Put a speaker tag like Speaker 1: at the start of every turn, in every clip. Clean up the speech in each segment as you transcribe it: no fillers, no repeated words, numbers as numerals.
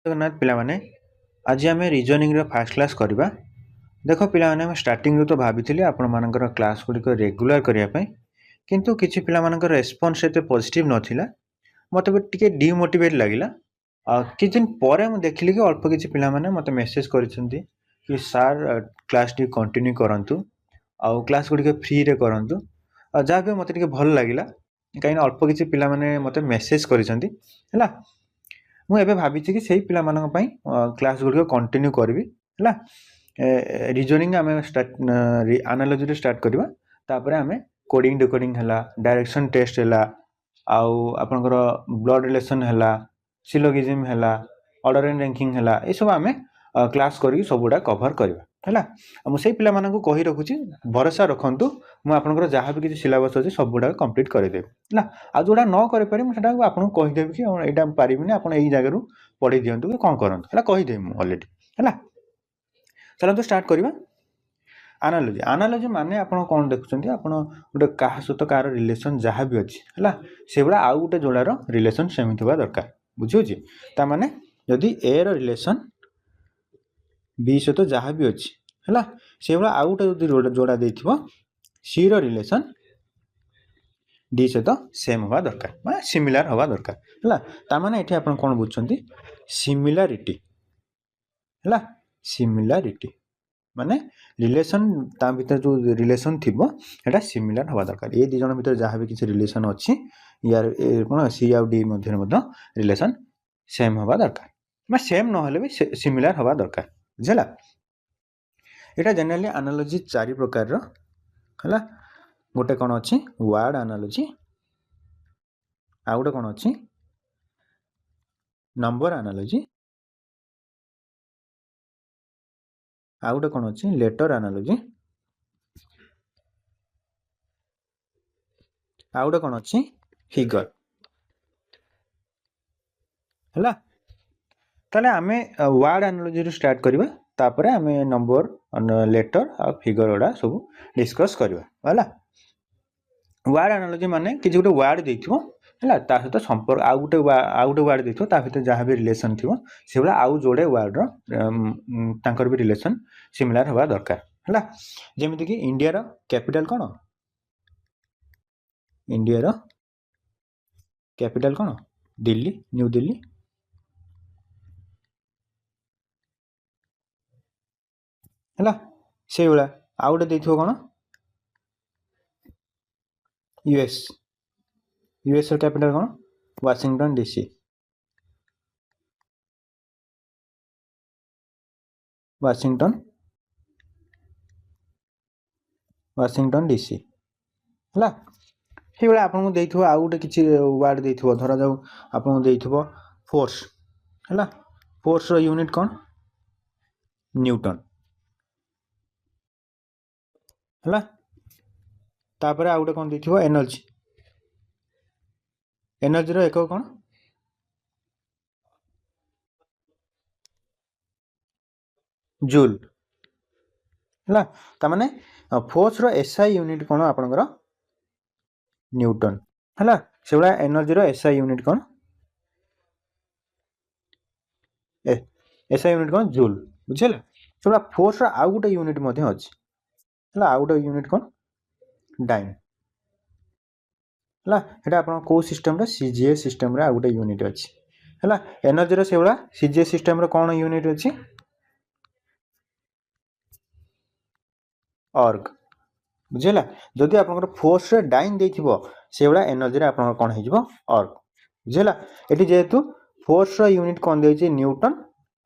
Speaker 1: जगन्नाथ पिलामाने आज आम reasoning fast class करवा। देख पिलामाने स्टार्टिंग तो भाभी आपण मानकर क्लास गुड़िक रेगुलर करने किंतु किसी पिला रेस्पॉन्स एत पॉजिटिव नथिला मत टे डिमोटिवेट लगिला। किछ दिन पर देखिली कि अल्प किसी पिला माने मते मेसेज करिसेंती कि सार क्लास टी कंटिन्यू करंतु आउ क्लास गुड़िक फ्री रे करंतु जहाँ भी मते भल लगिला कहीं अल्प किसी पिला माने मते मेसेज करिसेंती हैला। ମୁଁ ଏବେ ଭାବିଛି କି ସେଇ ପିଲାମାନଙ୍କ ପାଇଁ କ୍ଲାସ୍ ଗୁଡ଼ିକ କଣ୍ଟିନ୍ୟୁ କରିବି ହେଲା। ରିଜନିଂ ଆମେ ଆନାଲୋଜିରେ ଷ୍ଟାର୍ଟ କରିବା, ତାପରେ ଆମେ କୋଡ଼ିଂ ଡିକୋଡ଼ିଂ ହେଲା, ଡାଇରେକ୍ସନ୍ ଟେଷ୍ଟ ହେଲା, ଆଉ ଆପଣଙ୍କର ବ୍ଲଡ୍ ରିଲେସନ୍ ହେଲା, ସିଲୋଗିଜିମ୍ ହେଲା, ଅର୍ଡର ଆଣ୍ଡ ରାଙ୍କିଂ ହେଲା, ଏସବୁ ଆମେ କ୍ଲାସ୍ କରିକି ସବୁଗୁଡ଼ା କଭର୍ କରିବା ହେଲା। ମୁଁ ସେଇ ପିଲାମାନଙ୍କୁ କହି ରଖୁଛି, ଭରସା ରଖନ୍ତୁ, ମୁଁ ଆପଣଙ୍କର ଯାହା ବି କିଛି ସିଲାବସ୍ ଅଛି ସବୁଗୁଡ଼ାକ କମ୍ପ୍ଲିଟ୍ କରିଦେବି ହେଲା। ଆଉ ଯେଉଁଟା ନ କରିପାରିବି ମୁଁ ସେଟାକୁ ଆପଣଙ୍କୁ କହିଦେବି କି ଏଇଟା ପାରିବିନି, ଆପଣ ଏଇ ଜାଗାରୁ ପଢ଼ି ଦିଅନ୍ତୁ କି କ'ଣ କରନ୍ତୁ ହେଲା, କହିଦେବି ମୁଁ ଅଲରେଡ଼ି ହେଲା। ଚାଲନ୍ତୁ ଷ୍ଟାର୍ଟ କରିବା। ଆନାଲୋଜି ଆନାଲୋଜି ମାନେ ଆପଣ କ'ଣ ଦେଖୁଛନ୍ତି, ଆପଣ ଗୋଟେ କାହା ସହିତ କାହାର ରିଲେସନ୍ ଯାହା ବି ଅଛି ହେଲା, ସେଭଳିଆ ଆଉ ଗୋଟେ ଯୋଡ଼ାର ରିଲେସନ୍ ସେମିତି ହେବା ଦରକାର, ବୁଝିହେଉଛି। ତାମାନେ ଯଦି ଏ ର ରିଲେସନ୍ ବି ସହିତ ଯାହା ବି ଅଛି ହେଲା, ସେଇଭଳିଆ ଆଉ ଗୋଟେ ଯଦି ଯୋଡ଼ା ଦେଇଥିବ ସି ର ରିଲେସନ୍ ଡି ସହିତ ସେମ୍ ହେବା ଦରକାର, ମାନେ ସିମିଲାର ହେବା ଦରକାର ହେଲା। ତାମାନେ ଏଠି ଆପଣ କ'ଣ ବୁଝୁଛନ୍ତି, ସିମିଲାରିଟି ହେଲା। ସିମିଲାରିଟି ମାନେ ରିଲେସନ୍, ତା ଭିତରେ ଯେଉଁ ରିଲେସନ୍ ଥିବ ସେଇଟା ସିମିଲାର ହେବା ଦରକାର। ଏ ଦୁଇ ଜଣ ଭିତରେ ଯାହା ବି କିଛି ରିଲେସନ୍ ଅଛି, ୟାର କ'ଣ ସି ଆଉ ଡି ମଧ୍ୟରେ ମଧ୍ୟ ରିଲେସନ୍ ସେମ୍ ହେବା ଦରକାର, ମାନେ ସେମ୍ ନହେଲେ ବି ସିମିଲାର ହେବା ଦରକାର, ବୁଝିଲା। ଏଇଟା ଜେନେରାଲି ଆନାଲୋଜି 4 ପ୍ରକାରର ହେଲା। ଗୋଟେ କ'ଣ ଅଛି ୱାର୍ଡ ଆନାଲୋଜି, ଆଉ ଗୋଟେ କ'ଣ ଅଛି ନମ୍ବର ଆନାଲୋଜି, ଆଉ ଗୋଟେ କ'ଣ ଅଛି ଲେଟର ଆନାଲୋଜି, ଆଉ ଗୋଟେ କ'ଣ ଅଛି ଫିଗର ହେଲା। ତାହେଲେ ଆମେ ୱାର୍ଡ ଆନାଲୋଜିରୁ ଷ୍ଟାର୍ଟ କରିବା, ତାପରେ ଆମେ ନମ୍ବର, ଲେଟର ଆଉ ଫିଗର ଗୁଡ଼ା ସବୁ ଡିସ୍କସ୍ କରିବା ହେଲା। ୱାର୍ଡ ଆନାଲୋଜି ମାନେ କିଛି ଗୋଟେ ୱାର୍ଡ ଦେଇଥିବ ହେଲା, ତା ସହିତ ସମ୍ପର୍କ ଆଉ ଗୋଟେ ୱାର୍ଡ ଦେଇଥିବ, ତା ଭିତରେ ଯାହା ବି ରିଲେସନ୍ ଥିବ ସେଭଳିଆ ଆଉ ଯୋଡ଼େ ୱାର୍ଡର ତାଙ୍କର ବି ରିଲେସନ୍ ସିମିଲାର ହେବା ଦରକାର ହେଲା। ଯେମିତିକି ଇଣ୍ଡିଆର କ୍ୟାପିଟାଲ କ'ଣ, ଇଣ୍ଡିଆର କ୍ୟାପିଟାଲ କ'ଣ ଦିଲ୍ଲୀ, ନ୍ୟୁ ଦିଲ୍ଲୀ ହେଲା। ସେଇଭଳିଆ ଆଉ ଗୋଟେ ଦେଇଥିବ କ'ଣ ୟୁଏସ୍, ୟୁଏସ୍ର କ୍ୟାପିଟାଲ କ'ଣ ୱାଶିଂଟନ୍ ଡିସି, ୱାଶିଂଟନ୍ ଡିସି ହେଲା। ସେଇଭଳିଆ ଆପଣଙ୍କୁ ଦେଇଥିବ ଆଉ ଗୋଟେ କିଛି ୱାର୍ଡ ଦେଇଥିବ, ଧରାଯାଉ ଆପଣଙ୍କୁ ଦେଇଥିବ ଫୋର୍ସ ହେଲା, ଫୋର୍ସର ୟୁନିଟ୍ କ'ଣ ନ୍ୟୁଟନ୍ ହେଲା। ତାପରେ ଆଉ ଗୋଟେ କ'ଣ ଦେଇଥିବ ଏନର୍ଜି, ଏନର୍ଜିର ଏକକ କ'ଣ ଜୁଲ୍ ହେଲା। ତାମାନେ ଫୋର୍ସର ଏସ୍ଆଇ ୟୁନିଟ୍ କ'ଣ ଆପଣଙ୍କର ନ୍ୟୁଟନ୍ ହେଲା। ସେଇଭଳିଆ ଏନର୍ଜିର ଏସ୍ଆଇ ୟୁନିଟ୍ କ'ଣ, ଏସ୍ଆଇ ୟୁନିଟ୍ କ'ଣ ଜୁଲ୍, ବୁଝିହେଲା। ସେଇଭଳିଆ ଫୋର୍ସର ଆଉ ଗୋଟେ ୟୁନିଟ୍ ମଧ୍ୟ ଅଛି ହେଲା, ଆଉ ଗୋଟେ ୟୁନିଟ୍ କ'ଣ ଡାଇନ୍ ହେଲା। ସେଇଟା ଆପଣ କେଉଁ ସିଷ୍ଟମରେ ସିଜିଏ ସିଷ୍ଟମରେ ଆଉ ଗୋଟେ ୟୁନିଟ୍ ଅଛି ହେଲା। ଏନର୍ଜିର ସେଇଭଳିଆ ସିଜିଏ ସିଷ୍ଟମରେ କ'ଣ ୟୁନିଟ୍ ଅଛି ଅର୍ଗ, ବୁଝିହେଲା। ଯଦି ଆପଣଙ୍କର ଫୋର୍ସରେ ଡାଇନ୍ ଦେଇଥିବ ସେଇଭଳିଆ ଏନର୍ଜିରେ ଆପଣଙ୍କର କ'ଣ ହେଇଯିବ ଅର୍ଗ, ବୁଝିହେଲା। ଏଠି ଯେହେତୁ ଫୋର୍ସର ୟୁନିଟ୍ କ'ଣ ଦେଇଛି ନ୍ୟୁଟନ୍,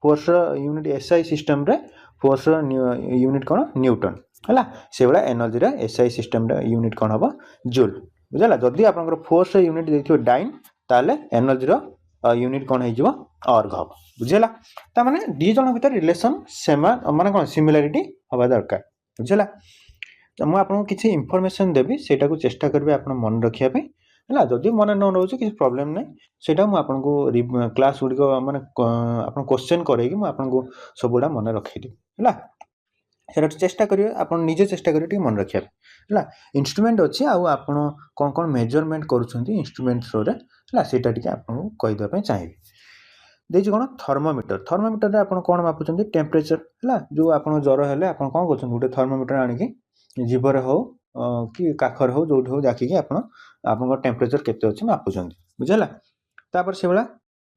Speaker 1: ଫୋର୍ସର ୟୁନିଟ୍ ଏସ୍ଆଇ ସିଷ୍ଟମରେ ଫୋର୍ସର ୟୁନିଟ୍ କ'ଣ ନ୍ୟୁଟନ୍ ହେଲା। ସେଇଭଳିଆ ଏନର୍ଜିରେ ଏସ୍ଆଇ ସିଷ୍ଟମରେ ୟୁନିଟ୍ କ'ଣ ହେବ ଜୁଲ୍, ବୁଝିହେଲା। ଯଦି ଆପଣଙ୍କର ଫୋର୍ସର ୟୁନିଟ୍ ଦେଇଥିବ ଡାଇନ୍, ତାହେଲେ ଏନର୍ଜିର ୟୁନିଟ୍ କ'ଣ ହେଇଯିବ ଅର୍ଗ ହେବ, ବୁଝିହେଲା। ତାମାନେ ଦୁଇ ଜଣ ଭିତରେ ରିଲେସନ୍ ମାନେ କ'ଣ ସିମିଲାରିଟି ହେବା ଦରକାର, ବୁଝିହେଲା। ମୁଁ ଆପଣଙ୍କୁ କିଛି ଇନଫର୍ମେସନ୍ ଦେବି, ସେଇଟାକୁ ଚେଷ୍ଟା କରିବେ ଆପଣ ମନେ ରଖିବା ପାଇଁ ହେଲା। ଯଦି ମନେ ନ ରହୁଛି କିଛି ପ୍ରୋବ୍ଲେମ୍ ନାହିଁ, ସେଇଟା ମୁଁ ଆପଣଙ୍କୁ କ୍ଲାସ୍ ଗୁଡ଼ିକ ମାନେ ଆପଣ କ୍ୱେଶ୍ଚନ୍ କରେଇକି ମୁଁ ଆପଣଙ୍କୁ ସବୁଗୁଡ଼ା ମନେ ରଖେଇଦେବି ହେଲା। ସେଇଟା ଚେଷ୍ଟା କରିବେ, ଆପଣ ନିଜେ ଚେଷ୍ଟା କରିବେ ଟିକେ ମନେ ରଖିବା ପାଇଁ ହେଲା। ଇନଷ୍ଟ୍ରୁମେଣ୍ଟ ଅଛି, ଆଉ ଆପଣ କ'ଣ କ'ଣ ମେଜରମେଣ୍ଟ କରୁଛନ୍ତି ଇନଷ୍ଟ୍ରୁମେଣ୍ଟ ଥ୍ରୋରେ ହେଲା, ସେଇଟା ଟିକେ ଆପଣଙ୍କୁ କହିଦେବା ପାଇଁ ଚାହିଁବି। ଦେଇଛି କ'ଣ ଥର୍ମୋମିଟର। ଥର୍ମୋମିଟରରେ ଆପଣ କ'ଣ ମାପୁଛନ୍ତି ଟେମ୍ପରେଚର ହେଲା। ଯେଉଁ ଆପଣ ଜ୍ୱର ହେଲେ ଆପଣ କ'ଣ କରୁଛନ୍ତି ଗୋଟେ ଥର୍ମୋମିଟର ଆଣିକି ଜିଭରେ ହଉ କି କାଖରେ ହଉ ଯେଉଁଠି ହଉ ଦେଖିକି ଆପଣ ଆପଣଙ୍କ ଟେମ୍ପରେଚର କେତେ ଅଛି ମାପୁଛନ୍ତି ବୁଝିଲା। ତାପରେ ସେଭଳିଆ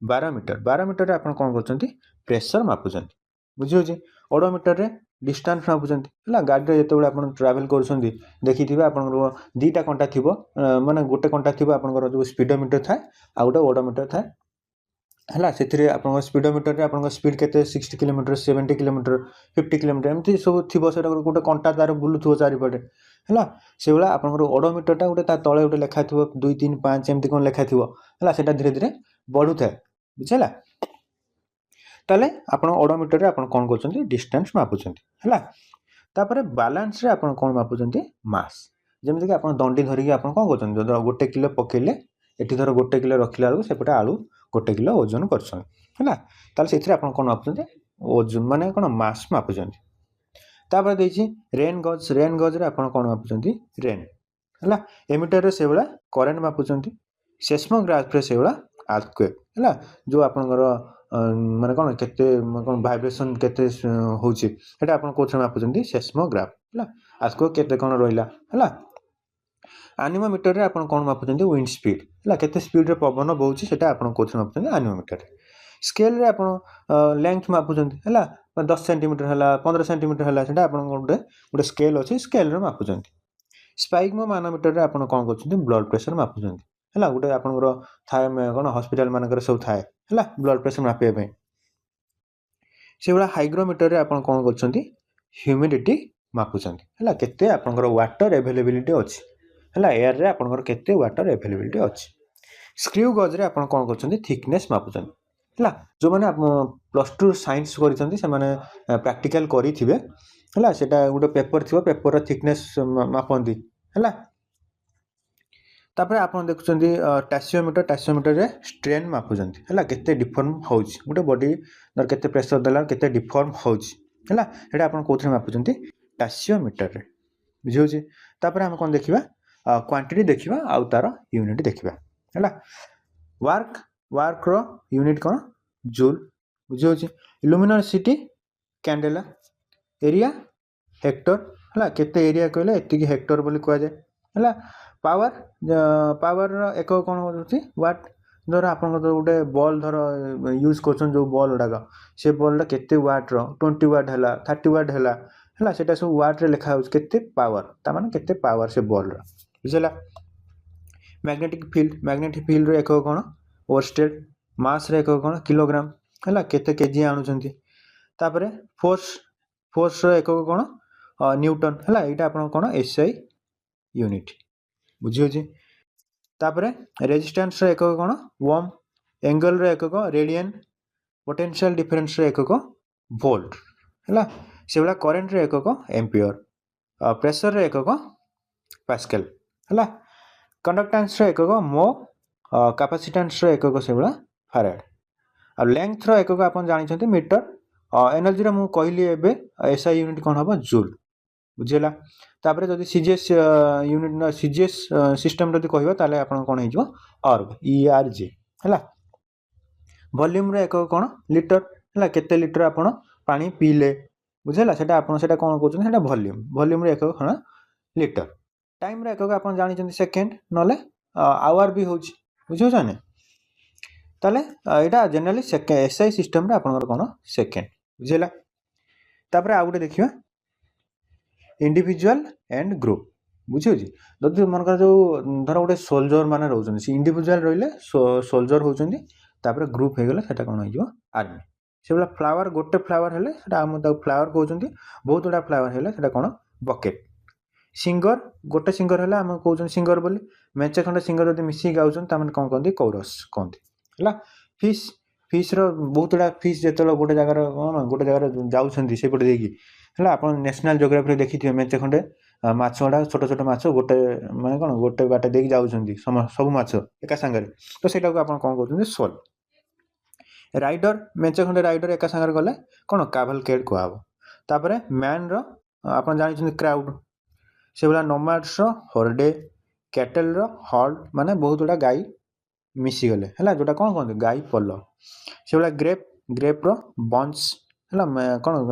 Speaker 1: ବାରୋମିଟର। ବାରୋମିଟରରେ ଆପଣ କ'ଣ କରୁଛନ୍ତି ପ୍ରେସର ମାପୁଛନ୍ତି ବୁଝିହେଉଛି। ଓଡୋମିଟରରେ ଡିଷ୍ଟାନ୍ସ ମାପୁଛନ୍ତି ହେଲା। ଗାଡ଼ିରେ ଯେତେବେଳେ ଆପଣ ଟ୍ରାଭେଲ୍ କରୁଛନ୍ତି ଦେଖିଥିବେ ଆପଣଙ୍କର ଦୁଇଟା କଣ୍ଟା ଥିବ, ମାନେ ଗୋଟେ କଣ୍ଟା ଥିବ ଆପଣଙ୍କର ଯେଉଁ ସ୍ପିଡୋମିଟର ଥାଏ ଆଉ ଗୋଟେ ଓଡୋମିଟର ଥାଏ ହେଲା। ସେଥିରେ ଆପଣଙ୍କ ସ୍ପିଡୋମିଟରରେ ଆପଣଙ୍କ ସ୍ପିଡ୍ କେତେ 60 କିଲୋମିଟର 70 କିଲୋମିଟର 50 କିଲୋମିଟର ଏମିତି ସବୁ ଥିବ। ସେଇଟା ଗୋଟେ କଣ୍ଟା ତାର ବୁଲୁଥିବ ଚାରିପଟେ ହେଲା। ସେଇଭଳିଆ ଆପଣଙ୍କର ଓଡୋମିଟରଟା ଗୋଟେ ତା ତଳେ ଗୋଟେ ଲେଖା ଥିବ 2 3 5 ଏମିତି କ'ଣ ଲେଖା ଥିବ ହେଲା। ସେଇଟା ଧୀରେ ଧୀରେ ବଢ଼ୁଥାଏ ବୁଝିଲା। ତାହେଲେ ଆପଣ ଓଡୋମିଟରରେ ଆପଣ କ'ଣ କରୁଛନ୍ତି ଡିଷ୍ଟାନ୍ସ ମାପୁଛନ୍ତି ହେଲା। ତାପରେ ବାଲାନ୍ସରେ ଆପଣ କ'ଣ ମାପୁଛନ୍ତି ମାସ୍। ଯେମିତିକି ଆପଣ ଦଣ୍ଡି ଧରିକି ଆପଣ କ'ଣ କରୁଛନ୍ତି ଯଦି 1 କିଲୋ ପକେଇଲେ ଏଠି ଧର 1 କିଲୋ ରଖିଲା ବେଳକୁ ସେପଟେ ଆଳୁ 1 କିଲୋ ଓଜନ କରୁଛନ୍ତି ହେଲା। ତାହେଲେ ସେଥିରେ ଆପଣ କ'ଣ ମାପୁଛନ୍ତି ଓଜନ ମାନେ କ'ଣ ମାସ୍ ମାପୁଛନ୍ତି। ତାପରେ ଦେଇଛି ରେନ୍ ଗଜ୍। ରେନ୍ ଗଜ୍ରେ ଆପଣ କ'ଣ ମାପୁଛନ୍ତି ରେନ୍ ହେଲା। ଏମିଟରରେ ସେଇଭଳିଆ କରେଣ୍ଟ ମାପୁଛନ୍ତି। ସେସ୍ମୋଗ୍ରାଫରେ ସେଇଭଳିଆ ଆର୍ଥକ୍ୱେକ୍ ହେଲା। ଯେଉଁ ଆପଣଙ୍କର ମାନେ କ'ଣ କେତେ କ'ଣ ଭାଇବ୍ରେସନ୍ କେତେ ହେଉଛି ସେଇଟା ଆପଣ କେଉଁଥିରେ ମାପୁଛନ୍ତି ସେସ୍ମୋଗ୍ରାଫ ହେଲା। ଆର୍ଥକ୍ୱେକ୍ କେତେ କ'ଣ ରହିଲା ହେଲା। ଆନିମୋମିଟରରେ ଆପଣ କ'ଣ ମାପୁଛନ୍ତି ୱିଣ୍ଡ ସ୍ପିଡ୍ ହେଲା। କେତେ ସ୍ପିଡରେ ପବନ ବହୁଛି ସେଇଟା ଆପଣ କେଉଁଥିରେ ମାପୁଛନ୍ତି ଆନିମୋମିଟରରେ। ସ୍କେଲରେ ଆପଣ ଲେନ୍ଥ ମାପୁଛନ୍ତି ହେଲା। 10 ସେଣ୍ଟିମିଟର ହେଲା 15 ସେଣ୍ଟିମିଟର ହେଲା ସେଇଟା ଆପଣଙ୍କ ଗୋଟେ ସ୍କେଲ୍ ଅଛି ସ୍କେଲରେ ମାପୁଛନ୍ତି। ସ୍ପାଇଗ୍ମୋ ମାନୋମିଟରରେ ଆପଣ କ'ଣ କରୁଛନ୍ତି ବ୍ଲଡ଼ ପ୍ରେସର ମାପୁଛନ୍ତି ହେଲା। ଗୋଟେ ଆପଣଙ୍କର ଥାଏ କ'ଣ ହସ୍ପିଟାଲ ମାନଙ୍କରେ ସବୁ ଥାଏ ହେଲା ବ୍ଲଡ଼ ପ୍ରେସର ମାପିବା ପାଇଁ। ସେଇଭଳିଆ ହାଇଗ୍ରୋମିଟରରେ ଆପଣ କ'ଣ କରୁଛନ୍ତି ହ୍ୟୁମିଡିଟି ମାପୁଛନ୍ତି ହେଲା। କେତେ ଆପଣଙ୍କର ୱାଟର ଆଭେଲେବିଲିଟି ଅଛି ହେଲା। ଏୟାରରେ ଆପଣଙ୍କର କେତେ ୱାଟର ଆଭେଲେବିଲିଟି ଅଛି। ସ୍କ୍ରିଉ ଗଜରେ ଆପଣ କ'ଣ କରୁଛନ୍ତି ଥିକନେସ୍ ମାପୁଛନ୍ତି ହେଲା। ଯେଉଁମାନେ +2 ସାଇନ୍ସ କରିଛନ୍ତି ସେମାନେ ପ୍ରାକ୍ଟିକାଲ କରିଥିବେ ହେଲା। ସେଇଟା ଗୋଟେ ପେପର ଥିବ ପେପରର ଥିକନେସ୍ ମାପନ୍ତି ହେଲା। ତାପରେ ଆପଣ ଦେଖୁଛନ୍ତି ଟାସିଓମିଟର। ଟାସିଓମିଟରରେ ଷ୍ଟ୍ରେନ୍ ମାପୁଛନ୍ତି ହେଲା। କେତେ ଡିଫର୍ମ ହେଉଛି ଗୋଟେ ବଡି ଧର କେତେ ପ୍ରେସର ଦେଲା କେତେ ଡିଫର୍ମ ହେଉଛି ହେଲା। ସେଇଟା ଆପଣ କେଉଁଥିରେ ମାପୁଛନ୍ତି ଟାସିଓମିଟରରେ ବୁଝିହେଉଛି। ତାପରେ ଆମେ କ'ଣ ଦେଖିବା କ୍ୱାଣ୍ଟିଟି ଦେଖିବା ଆଉ ତାର ୟୁନିଟ୍ ଦେଖିବା ହେଲା। ୱାର୍କର ୟୁନିଟ୍ କ'ଣ ଜୁଲ୍ ବୁଝିହେଉଛି। ଲୁମିନୋସିଟି କ୍ୟାଣ୍ଡେଲା। ଏରିଆ ହେକ୍ଟର ହେଲା। କେତେ ଏରିଆ କହିଲେ ଏତିକି ହେକ୍ଟର ବୋଲି କୁହାଯାଏ ହେଲା। ପାୱାରର ଏକକ କ'ଣ ହେଉଛି ୱାଟ୍। ଧର ଆପଣଙ୍କର ଗୋଟେ ବଲ୍ ଧର ୟୁଜ୍ କରୁଛନ୍ତି ଯେଉଁ ବଲ୍ ଗୁଡ଼ାକ ସେ ବଲ୍ଟା କେତେ ୱାଟ୍ର 20 ୱାଟ୍ ହେଲା 30 ୱାଟ୍ ହେଲା ହେଲା। ସେଇଟା ସବୁ ୱାଟ୍ରେ ଲେଖା ହେଉଛି କେତେ ପାୱାର ତାମାନେ କେତେ ପାୱାର ସେ ବଲ୍ର ବୁଝିଲା। Magnetic field. ମ୍ୟାଗ୍ନେଟିକ୍ ଫିଲ୍ଡର ଏକକ କ'ଣ ଓର୍ଷ୍ଟେଡ୍। ମାସ୍ର ଏକକ କ'ଣ କିଲୋଗ୍ରାମ ହେଲା। କେତେ କେଜି ଆଣୁଛନ୍ତି। ତାପରେ ଫୋର୍ସର ଏକକ କ'ଣ ନ୍ୟୁଟନ ହେଲା। ଏଇଟା ଆପଣଙ୍କ କ'ଣ SI ୟୁନିଟ୍ ବୁଝିହେଉଛି। ତାପରେ ରେଜିଷ୍ଟାନ୍ସର ଏକକ କ'ଣ ଓମ୍। ଏଙ୍ଗଲର ଏକକ ରେଡ଼ିଆନ୍। ପୋଟେନ୍ସିଆଲ ଡିଫରେନ୍ସର ଏକକ ଭୋଲ୍ଟ ହେଲା। ସେଇଭଳିଆ କରେଣ୍ଟର ଏକକ ଏମ୍ପିୟର। ପ୍ରେସରର ଏକକ ପାସ୍କାଲ ହେଲା। କଣ୍ଡକ୍ଟାନ୍ସର ଏକକ ମୋ। କାପାସିଟାନ୍ସର ଏକକ ସେଇଭଳିଆ ଫାରାଡ୍। ଆଉ ଲେନ୍ଥର ଏକକ ଆପଣ ଜାଣିଛନ୍ତି ମିଟର। ଏନର୍ଜିର ମୁଁ କହିଲି ଏବେ SI ୟୁନିଟ୍ କ'ଣ ହେବ ଜୁଲ୍ ବୁଝିହେଲା। ତାପରେ ଯଦି CGS ୟୁନିଟ୍ CGS ସିଷ୍ଟମ୍ ଯଦି କହିବା ତାହେଲେ ଆପଣ କ'ଣ ହେଇଯିବ ଅର୍ଗ ERG ହେଲା। ଭଲ୍ୟୁମ୍ର ଏକକ କ'ଣ ଲିଟର ହେଲା। କେତେ ଲିଟର ଆପଣ ପାଣି ପିଇଲେ ବୁଝିହେଲା। ସେଇଟା ଆପଣ ସେଇଟା କ'ଣ କହୁଛନ୍ତି ସେଇଟା ଭଲ୍ୟୁମ୍। ଭଲ୍ୟୁମ୍ର ଏକକ କ'ଣ ଲିଟର। ଟାଇମ୍ର ଏକକ ଆପଣ ଜାଣିଛନ୍ତି ସେକେଣ୍ଡ ନହେଲେ ଆୱାର ବି ହେଉଛି ବୁଝିହେଉଛି ନା। ତାହେଲେ ଏଇଟା ଜେନେରାଲି SI ସିଷ୍ଟମ୍ରେ ଆପଣଙ୍କର କ'ଣ ସେକେଣ୍ଡ ବୁଝିହେଲା। ତାପରେ ଆଉ ଗୋଟେ ଦେଖିବା ଇଣ୍ଡିଭିଜୁଆଲ ଆଣ୍ଡ ଗ୍ରୁପ୍ ବୁଝିହେଉଛି। ଯଦି ମନେକର ଯେଉଁ ଧର ଗୋଟେ ସୋଲଜର ମାନେ ରହୁଛନ୍ତି ସେ ଇଣ୍ଡିଭିଜୁଆଲ ରହିଲେ ସୋଲଜର ହେଉଛନ୍ତି। ତାପରେ ଗ୍ରୁପ୍ ହେଇଗଲେ ସେଇଟା କ'ଣ ହେଇଯିବ ଆର୍ମି। ସେଇଭଳିଆ ଫ୍ଲାୱାର ଗୋଟେ ଫ୍ଲାୱାର ହେଲେ ସେଇଟା ଆମ ତାକୁ ଫ୍ଲାୱାର କହୁଛନ୍ତି। ବହୁତ ଗୁଡ଼ା ଫ୍ଲାୱାର ହେଲେ ସେଇଟା କ'ଣ ବକେଟ୍। ସିଙ୍ଗର ଗୋଟେ ସିଙ୍ଗର ହେଲେ ଆମେ କହୁଛନ୍ତି ସିଙ୍ଗର ବୋଲି। ମେଞ୍ଚେ ଖଣ୍ଡେ ସିଙ୍ଗର ଯଦି ମିଶିକି ଗାଉଛନ୍ତି ତାମାନେ କ'ଣ କହନ୍ତି କୌରସ୍ କହନ୍ତି ହେଲା। ଫିସ୍ର ବହୁତ ଗୁଡ଼ା ଫିସ୍ ଯେତେବେଳେ ଗୋଟେ ଜାଗାରେ ଯାଉଛନ୍ତି ସେପଟେ ଦେଇକି ହେଲା। ଆପଣ ନ୍ୟାସନାଲ ଜିଓଗ୍ରାଫିରେ ଦେଖିଥିବେ ମେଞ୍ଚେ ଖଣ୍ଡେ ମାଛ ଗୁଡ଼ା ଛୋଟ ଛୋଟ ମାଛ ଗୋଟେ ମାନେ କ'ଣ ଗୋଟେ ବାଟ ଦେଇକି ଯାଉଛନ୍ତି ସବୁ ମାଛ ଏକା ସାଙ୍ଗରେ ତ ସେଇଟାକୁ ଆପଣ କ'ଣ କହୁଛନ୍ତି ସୋଲ୍। ରାଇଡର ମେଞ୍ଚେ ଖଣ୍ଡେ ରାଇଡର ଏକା ସାଙ୍ଗରେ ଗଲେ କ'ଣ କାଭାଲକେଡ୍ କୁହାହେବ। ତାପରେ ମ୍ୟାନ୍ର ଆପଣ ଜାଣିଛନ୍ତି କ୍ରାଉଡ। ସେଇଭଳିଆ ନୋମାଡ୍ସର ହର୍ଡେ। କ୍ୟାଟେଲର ହର୍ଡ ମାନେ ବହୁତ ଗୁଡ଼ା ଗାଈ मिसीगले है जोटा कौन कहते गाई पल से भाया ग्रेप्र बंच है कौन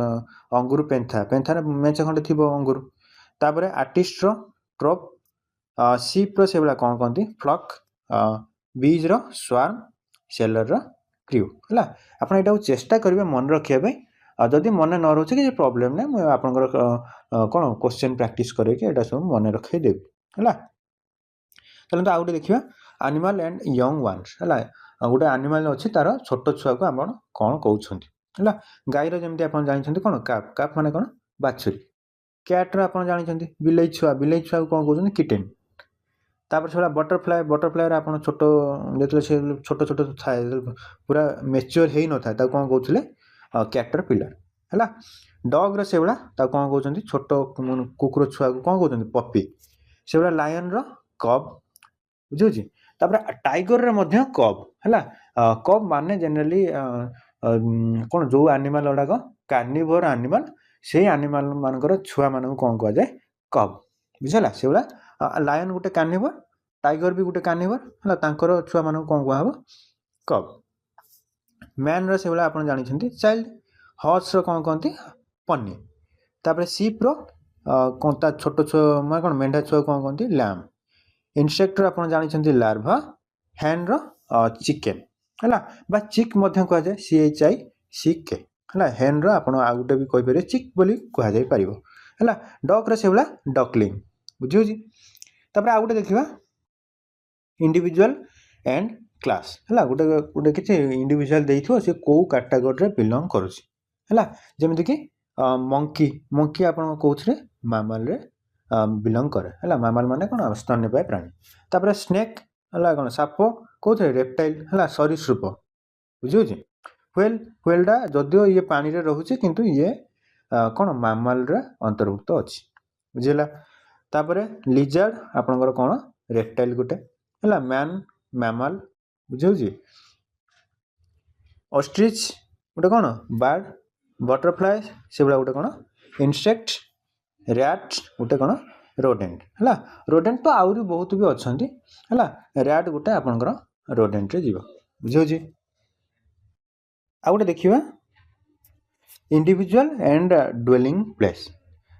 Speaker 1: अंगुर पेंथा पेंथार मेचे खंडे थी अंगुर तापर आर्टिस्टर ट्रोप सीप्र से भाया कौन कहती फ्लक बीज स्वार्म सेलर क्रू है आप चेष्टा करेंगे मन रखापी जदि मन न रोचे कि प्रोब्लेम ना मुझे आपंकर कौन क्वेश्चन प्रैक्टिस करके सब मन रखदेवी है चलते आउ गए देखा एनिमल एंड यंग वन्स है गोटे एनिमल अच्छी तार छोट छुआ को आप कौन कहते गाईर जमी आप जानते कौन काप काप माने कौन बाछुरी कैट्र आप जानते बिलई छुआ को कौन कहते किटेन तापर से बटरफ्लाई बटरफ्लाई आप छोट जो से छोट छोट थाए पूरा मेच्योर हो न था कौन कहते कैटर पिलर है डग्र से भाया कौन कहते छोट कुकुर छुआ को कौन कहते पपी से भाया लायन कब बुझे टाइगर रे कब है कब माने जनरली कौन जो एनिमल गुड़ाक कार्निवोर एनिमल से एनिमल मानकर छुआ मान कौन कह जाए कब बुझेगा से भाया लायन गोटे कार्निवोर टाइगर भी गोटे कार्निवोर है छुआ मान कौन कहब कब मैन से भाया आप जानते चाइल्ड हॉर्स कौन कहते पन्नी तापर सीप कौन छोट छुआ मैं कौन मेढ़ा छुआ कौन कहते लैम इनसेक्टर आप जानते लार्भा हैंड चिकेन है चिक कह जाए CHI सिक है हैंड आप गोटे भी कहीपर चिक बोली कहुपर है डक से भाया डकलिंग बुझे तापर आउ गए देखा इंडिविजुअल एंड क्लास है गोटे गोटे किसी इंडिविजुअल देखो सी कौ कैटेगरी बिलंग करुँच जमीक मंकी मंकी आप कौन मामल रे बिलंग करे है मामल माने कौन स्तन्यपायी प्राणी तापर स्नेक है कौन साप कौन रेप्टाइल है सरीसृप बुझे व्हेल व्हेलटा जदियो ये पानी रे रोचे किंतु ये कौन मामल रे अंतर्भुक्त अच्छी बुझेगा तापर लिजार्ड आपणकर कौन रेप्टाइल गोटे है मैन मैमल बुझे ऑस्ट्रिच गोटे कौन बर्ड बटरफ्लाई से भाया गोटे कौन इनसेक्ट रैट गोटे कौन रोडेंट है रोडेंट तो आहरी बहुत भी अच्छा है रैट गोटे आपंकर रोडेंट रे जीव बुझे आ गए देखा इंडिविजुअल एंड ड्वेलिंग प्लेस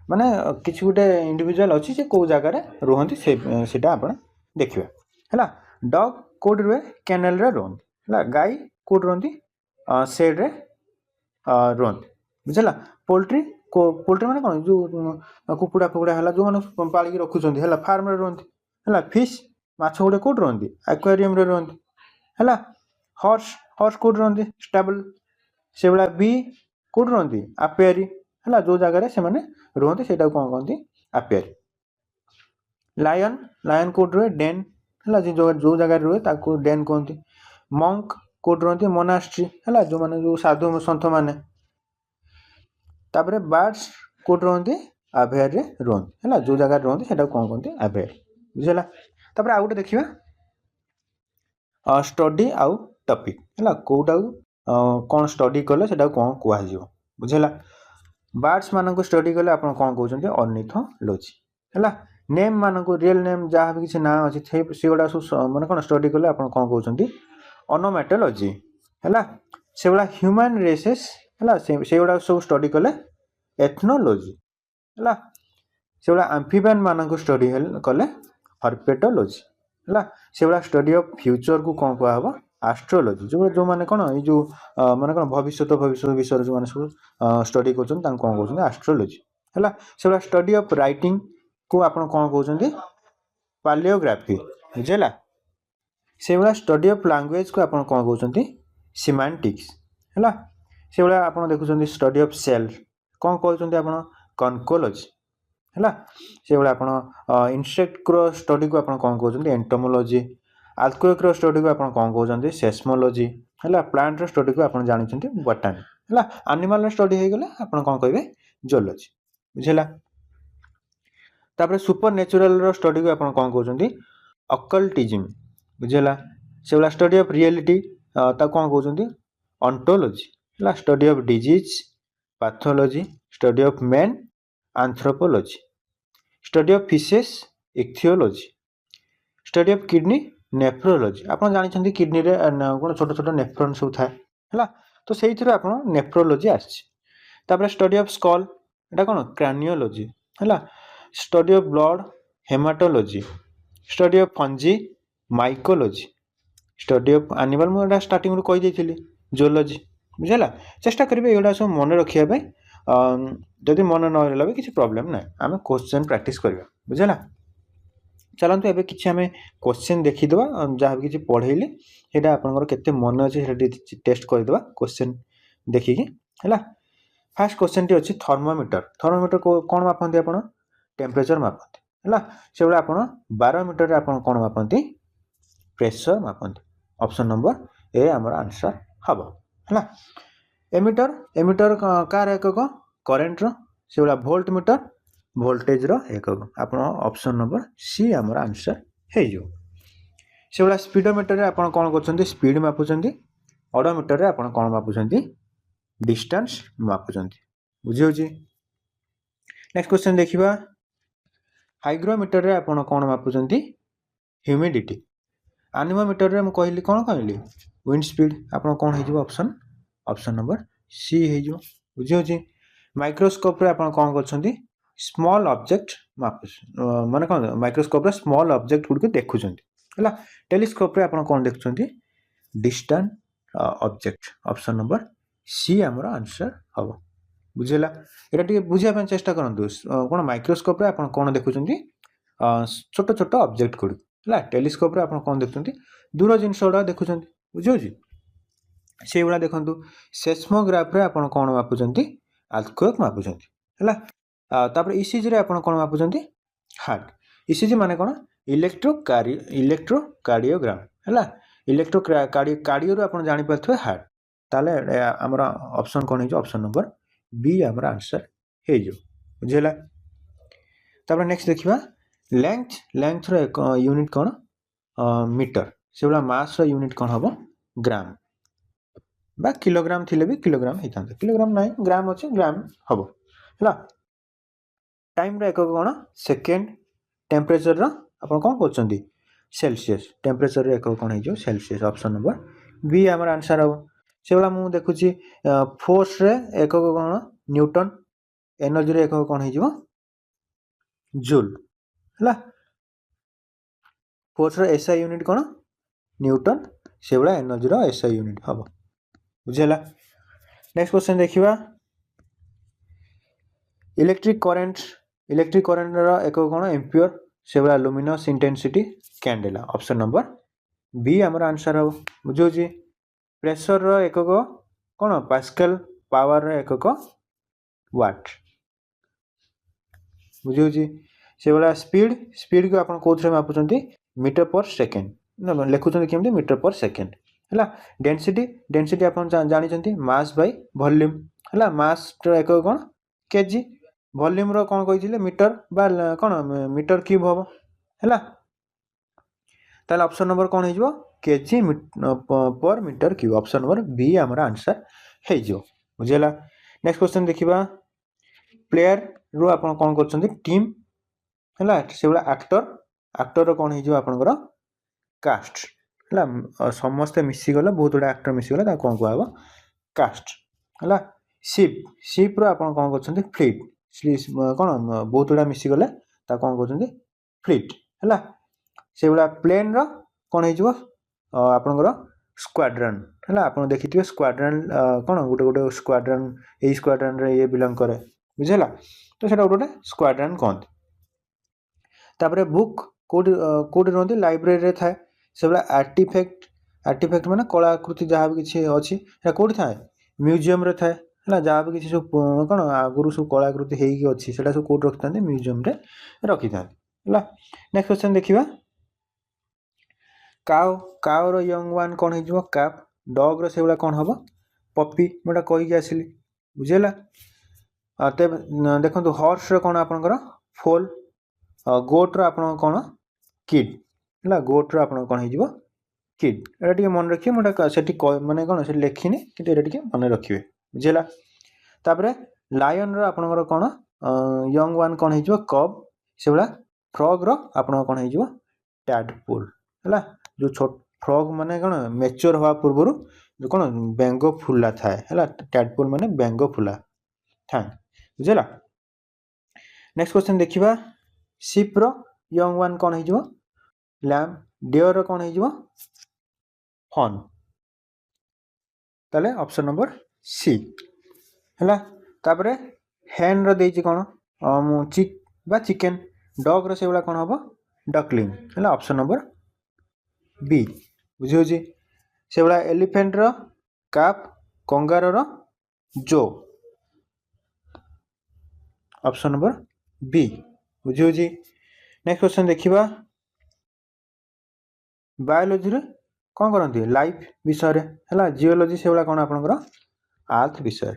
Speaker 1: माने किसी गोटे इंडिविजुअल अच्छी से कौ जगार रुहति से आप देखिए है डग कौट रुहे कैनेल रे रुहति है गाई कौट रुहति सेड रे रुहति बुझेगा पोल्ट्री पोल्ट्री माने कौन जो कुकुड़ा फुकुड़ा है जो मैंने पालिकी रखुच्च है फार्म रुहति है फिश माछ गोटे कौट रुहति एक्वेरियम रे रुहति है हॉर्स हॉर्स कौट रुहति स्टेबल से भाया बी कौट रुहति आपियारी है जो जगार से रुहति से कौन कहते आपियारी लायन लायन कौट रुहे डेन है जो जगार रुहे डेन कहते मंक कौट रुहति मोनास्ट्री है जो मैंने जो साधु सन्थ मैंने तापर बर्ड्स कौट रुहति आभेयर रे रुहति है जो जगार रुहति से कौन कहते आभेयर बुझेगा तापर आउ गए देखा स्टडी आउ टॉपिक है कौटा कौन स्टडी कले से कौन कह बुझेगा बर्ड्स मान को स्टडी कले आप कौन कहते ऑर्निथोलॉजी है नेम मान को रियल नेम जहाँ भी किसी ना अच्छी से गुड़ा सब मैंने कौन स्टडी कले आप कौन कहते ओनोमेटोलॉजी है से भाया ह्यूमन रेसेस है से गुड़ा सब स्टडी कले एथनोलॉजी है से भाया एम्फिबियन मान को स्टडी कले हर्पेटोलॉजी है से भाया स्टडी ऑफ फ्यूचर को कौन कह एस्ट्रोलॉजी जो मैंने कौन ये मैंने कौन भविष्य विषय जो मैंने सब स्टडी कर कौन कहते एस्ट्रोलॉजी है से भाया स्टडी ऑफ राइटिंग को आप कौन कहते पालियोग्राफी बुझेगा से भाया स्टडी ऑफ लैंग्वेज को आप कौन कहते सिमेंटिक्स है से भाया आप देखुं स्टडी ऑफ सेल कौन कहते आप कॉन्कोलॉजी है से भाया आप इनसेक्ट स्टडी को आप कौन कहते एंटोमोलॉजी आल्कोइक स्टडी को आप कौन कहते सेस्मोलॉजी है प्लांट स्टडी को आप जानते बॉटनी है एनिमल स्टडी हो गले आप कौन कहे जूलॉजी बुझेगा तापर सुपर नेचुरल स्टडी को आप कौन कहते अकल्टिज्म बुझेगा से भाया स्टडी ऑफ रियलिटी कौन कहते ऑन्टोलॉजी है study of disease pathology study of man anthropology study of fishes ichthyology study of kidney nephrology आपण जानिछन्ती किडनी रे कोन छोट छोट नेफ्रॉन सब थाए हला तो सेइथिरे आपण नेफ्रोलोजी आछि तापर स्टडी ऑफ स्कल एटा कोन क्रानियोलॉजी हला study of blood haematology study of fungi mycology study of animal मु एटा स्टार्टिंग रो कहि देथिली जूलॉजी बुझला चेष्टा करिवे एडा सब मन रखिया पे जदि मन न रहला भी किसी प्रॉब्लम ना आमे क्वेश्चन प्रैक्टिस करबा बुझला चलंतु एबे किछि हमें क्वेश्चन देखि दबा जहा भी किछि पढैले सेटा आपनकर केते मन अछि सेटा टेस्ट कर दबा क्वेश्चन देखि कि हला फर्स्ट क्वेश्चन टी अछि थर्मोमीटर थर्मोमीटर को कोन मापंती आपण टेम्परेचर मापंती हला सेबला आपण बारोमीटर रे आपण कोन मापंती प्रेशर मापंती ऑप्शन नंबर ए हमर आंसर हबो हला एमीटर एमीटर कार एकक करंट रो सेबला वोल्ट मीटर वोल्टेज रो एकक आपण ऑप्शन नंबर सी हमर आंसर हे जो सेबला स्पीडोमीटर रे आपण कोन करछन्ती स्पीड मापुछन्ती ओडोमीटर रे आपण कोन मापुछन्ती डिस्टेंस मापुछन्ती बुझियो जी नेक्स्ट क्वेश्चन देखिबा हाइग्रोमीटर रे आपण कोन मापुछन्ती ह्यूमिडिटी एनीमोमीटर रे म कहली कोन कहली विंड स्पीड आपण कोन हे जो ऑप्शन ऑप्शन नंबर सी हे जो बुझियो जी माइक्रोस्कोप रे आपण कोन करछन्ती स्मॉल ऑब्जेक्ट मापुछ माने कोन माइक्रोस्कोप रे स्मॉल ऑब्जेक्ट गुड के देखुछन्ती हला टेलीस्कोप रे आपण कोन देखुछन्ती distant object option number C हमर आंसर हबो बुझेला एटा टिके बुझिया पे चेष्टा करंतु कोन माइक्रोस्कोप रे आपण कोन देखुछन्ती छोट छोट ऑब्जेक्ट गुड हला टेलीस्कोप रे आपण कोन देखुछन्ती दूर जिंसडा देखुछन्ती बुझियो जी से उडा देखंतु सेस्मोग्राफ रे आपण कोन मापुछन्ती अर्थक्वेक मापुछन्ती हला तापर ईसीजी रे आपण कोन मापुछन्ती हार्ट ईसीजी माने कोन इलेक्ट्रोकार्डियोग्राम हला इलेक्ट्रोकार्डियो रो आपण जानि परथवे हार्ट ताले हमरा ऑप्शन कोन हे जो ऑप्शन नंबर बी हमरा आंसर हे जो बुझेला तापर नेक्स्ट देखिबा लेंथ रो एक यूनिट कोन मीटर सेबला मास रो यूनिट कोन हबो ग्राम बा किलोग्राम थिले भी किलोग्राम हेतांत किलोग्राम नाही ग्राम अछि ग्राम हबो हला टाइम रे एक कोन सेकंड टेम्परेचर रो आपण कोन करछन्ती सेल्सियस टेम्परेचर रे एक कोन हे जो सेल्सियस ऑप्शन नंबर बी हमर आंसर हबो सेबला मु देखुची फोर्स रे एक कोन न्यूटन एनर्जी रे एक कोन हे जो जूल हला फोर्स रे एसआई यूनिट कोन न्यूटन सेबला एनर्जी रो एसआई यूनिट हबो बुझेला नेक्स्ट क्वेश्चन देखिबा इलेक्ट्रिक करंट रो एक कोन एम्पियर सेबला luminous intensity candela option number B हमर आंसर हो बुझो जी प्रेशर रो एक कोन पास्कल पावर रो एक वाट बुझो जी सेबला स्पीड को आपण कोथरे मापुचंती मीटर पर सेकंड न लेखुचंती केमती मीटर पर सेकंड हला डेंसिटी आपण जानि चंती मास बाय वॉल्यूम हला मास रो एक कोन केजी वॉल्यूम रो कोन कहिथिले मीटर बा कोन मीटर क्यूब होबो हला ताले ऑप्शन नंबर कोन हे जो kg per metre cube option number B हमर आंसर हे जो बुझेला नेक्स्ट क्वेश्चन देखिबा प्लेयर रो आपण कोन करचंती टीम हला सेबला एक्टर रो कोन हे जो आपनकर कास्ट हला समस्त मिसी गला बहुत बडा एक्टर मिसी गला ता कोन कहबो कास्ट हला शिप रो आपण कोन करचंती फ्लीट कोन बहुत बडा मिसी गला ता कोन करचंती फ्लीट हला सेबला प्लेन रो कोन हे जो आपनकर स्क्वाड्रन हला आपण देखिथिबे स्क्वाड्रन कोन गोटे स्क्वाड्रन ए स्क्वाड्रन रे ये बिलोंग करे बुझला तो सेटा गोटे स्क्वाड्रन कोन तापरे बुक कोड रहंती लाइब्रेरी रे थाए सेबला आर्टिफैक्ट माने कलाकृति जहा भी किछि अछि एटा कोड थाए म्यूजियम रे थाए हला जहा भी किछि सब कोन आगुरु सब कलाकृति हेई कि अछि सेटा सब कोड रखतांती म्यूजियम रे रखितांती हला नेक्स्ट क्वेश्चन देखिबा काउ रो यंग वन कोन हे जो कैप डॉग रो सेबला कोन हबो पप्पी मोटा कहि के आसिली बुझेला ते देखंतु हॉर्स रो कोन आपनकर फोल गोट रो आपन कोन किड हला गोट रो आपन कोन हे जो किड एटा टिके मन रखिए मोटा सेठी माने कोन से लेखिनी कि एटा टिके मन रखिबे बुझेला तापरे लायन रो आपनकर कोन यंग वन कोन हे जो कब सेबला फ्रॉग रो आपन कोन हे जो टैडपोल हला जो छोट फ्रॉग माने कौन मेच्योर हवा पूर्व जो कौन बेंग फुला थाए है टैडपोल माने बेंग फुला था बुझेगा। नेक्स्ट क्वेश्चन देखिबा शिप रो यंग वन कौन हो लैम डियर रो कौन हो फन ताले ऑप्शन नंबर सी है तापर हेन रो देछि कौन चिक बा चिकन डॉग रो से कौन हम डकलिंग है ऑप्शन नंबर बी बुझे से भाया एलिफेंट रो काप कंगारो रो जो ऑप्शन नंबर बी बुझे। नेक्स्ट क्वेश्चन देखिबा बायोलॉजी रे कौन करती लाइफ विषय है जियोलॉजी से भाया कौन आपंकर अर्थ विषय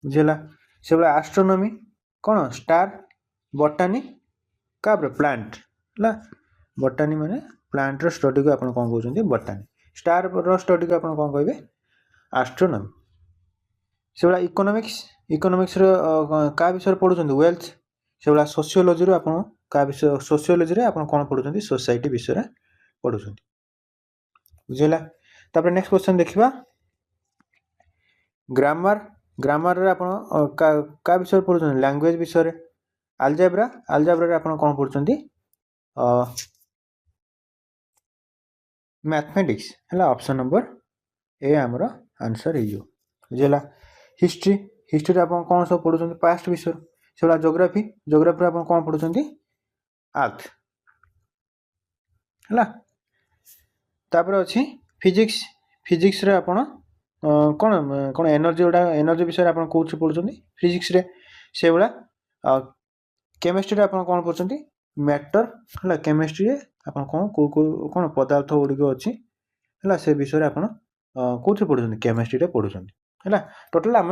Speaker 1: बुझेगा से भाया एस्ट्रोनॉमी कौन स्टार बॉटनी का प्लांट है बॉटनी माने प्लांट रो स्टडी को आपन कौन कहते बॉटनी स्टार रो स्टडी को आपन कौन कहबे एस्ट्रोनॉमी से भाया इकोनॉमिक्स रो का विषय पढ़ुछन वेल्थ से भाया सोशियोलॉजी रो आपन का विषय सोशियोलॉजी रे आपन कौन पढ़ुछन सोसाइटी विषय पढ़ुछन बुझेला। तापर नेक्स्ट क्वेश्चन देखिबा ग्रामर रे आपन का विषय पढ़ुछन लैंग्वेज विषय रे अलजेब्रा रे आपन कौन पढ़ुछन मैथमेटिक्स है ऑप्शन नंबर ए आमर आंसर हो बुझेगा। हिस्ट्री आप कौन सब पढ़ुं पास्ट विषय से भाया जोग्राफी आप कौन पढ़ुं अर्थ है तापर अच्छी फिजिक्स रे आपन कौन कौन एनर्जी विषय आप कौन पढ़ुं फिजिक्स रे से भाया केमिस्ट्री रे आप कौन पढ़ुं मैटर है केमिस्ट्री रे आप कौन कौन पदार्थ गुड़िक अच्छी है से विषय आप कौन पढ़ुं केमिस्ट्री रे पढ़ुं है टोटाल आम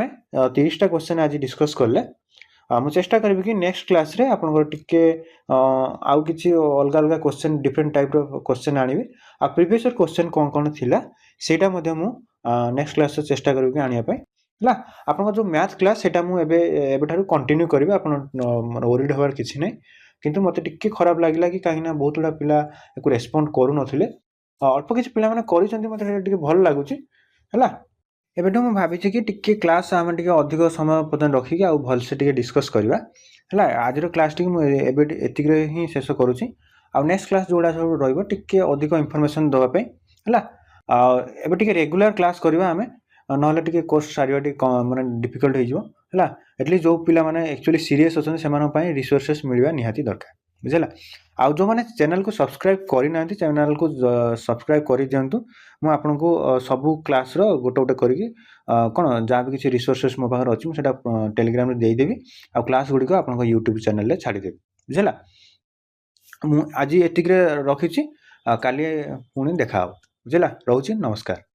Speaker 1: 30टा क्वेश्चन आज डिस्कस कले मुझे चेष्टा करी कि नेक्स्ट क्लास रे आपन टिके आउ किछि अलग अलग क्वेश्चन डिफरेंट टाइप रो क्वेश्चन आनिबी आ प्रीवियस क्वेश्चन कौन कौन थिला सेटा मध्ये मु नेक्स्ट क्लास रे चेष्टा करी कि आनिया पय हला आपन जो मैथ क्लास सेटा मु एबे ठारू कंटिन्यू करबे आपन ओरिड होबार किछि नै किंतु मते टिके खराब लागिला कि काहिना बहुत उडा पिला एको रेस्पोंड करू नथिले अल्प किछि पिला माने करिसंती मते टिके भल लागुछि हला एबेठु मु भाबी कि टिके क्लास आम टिके अधिक समय पर्यंत रखिक आ भल से टिके डिस्कस करबा हला आज रो क्लास टिके मु एबे एतिक रे ही शेष करूछि आ नेक्स्ट क्लास जोडा सब रहइबो टिके अधिक इंफॉर्मेशन दवा पे हला एबे टिके रेगुलर क्लास करबा हमें नहले टिके कोर्स सारिया टिके माने डिफिकल्ट हो जिवो हला एटली जो पिला माने एक्चुअली सीरियस होछन से मानो पई रिसोर्सेस मिलबा निहाती दरकार बुझला। आउ जो माने चैनल को सब्सक्राइब करि नांती चैनल को सब्सक्राइब करि दियंतु मु आपन को सबु क्लास रो गोटे गोटे करी कोन जा भी किछि रिसोर्सेस मो पाखर अछि मु सेटा टेलीग्राम रे देई देबी आ क्लास गुडी को आपन को YouTube चैनल रे छाडी देबी बुझला। मु आज एतिक रे रखिछि काली पुणी देखा बुझला रहउछि नमस्कार।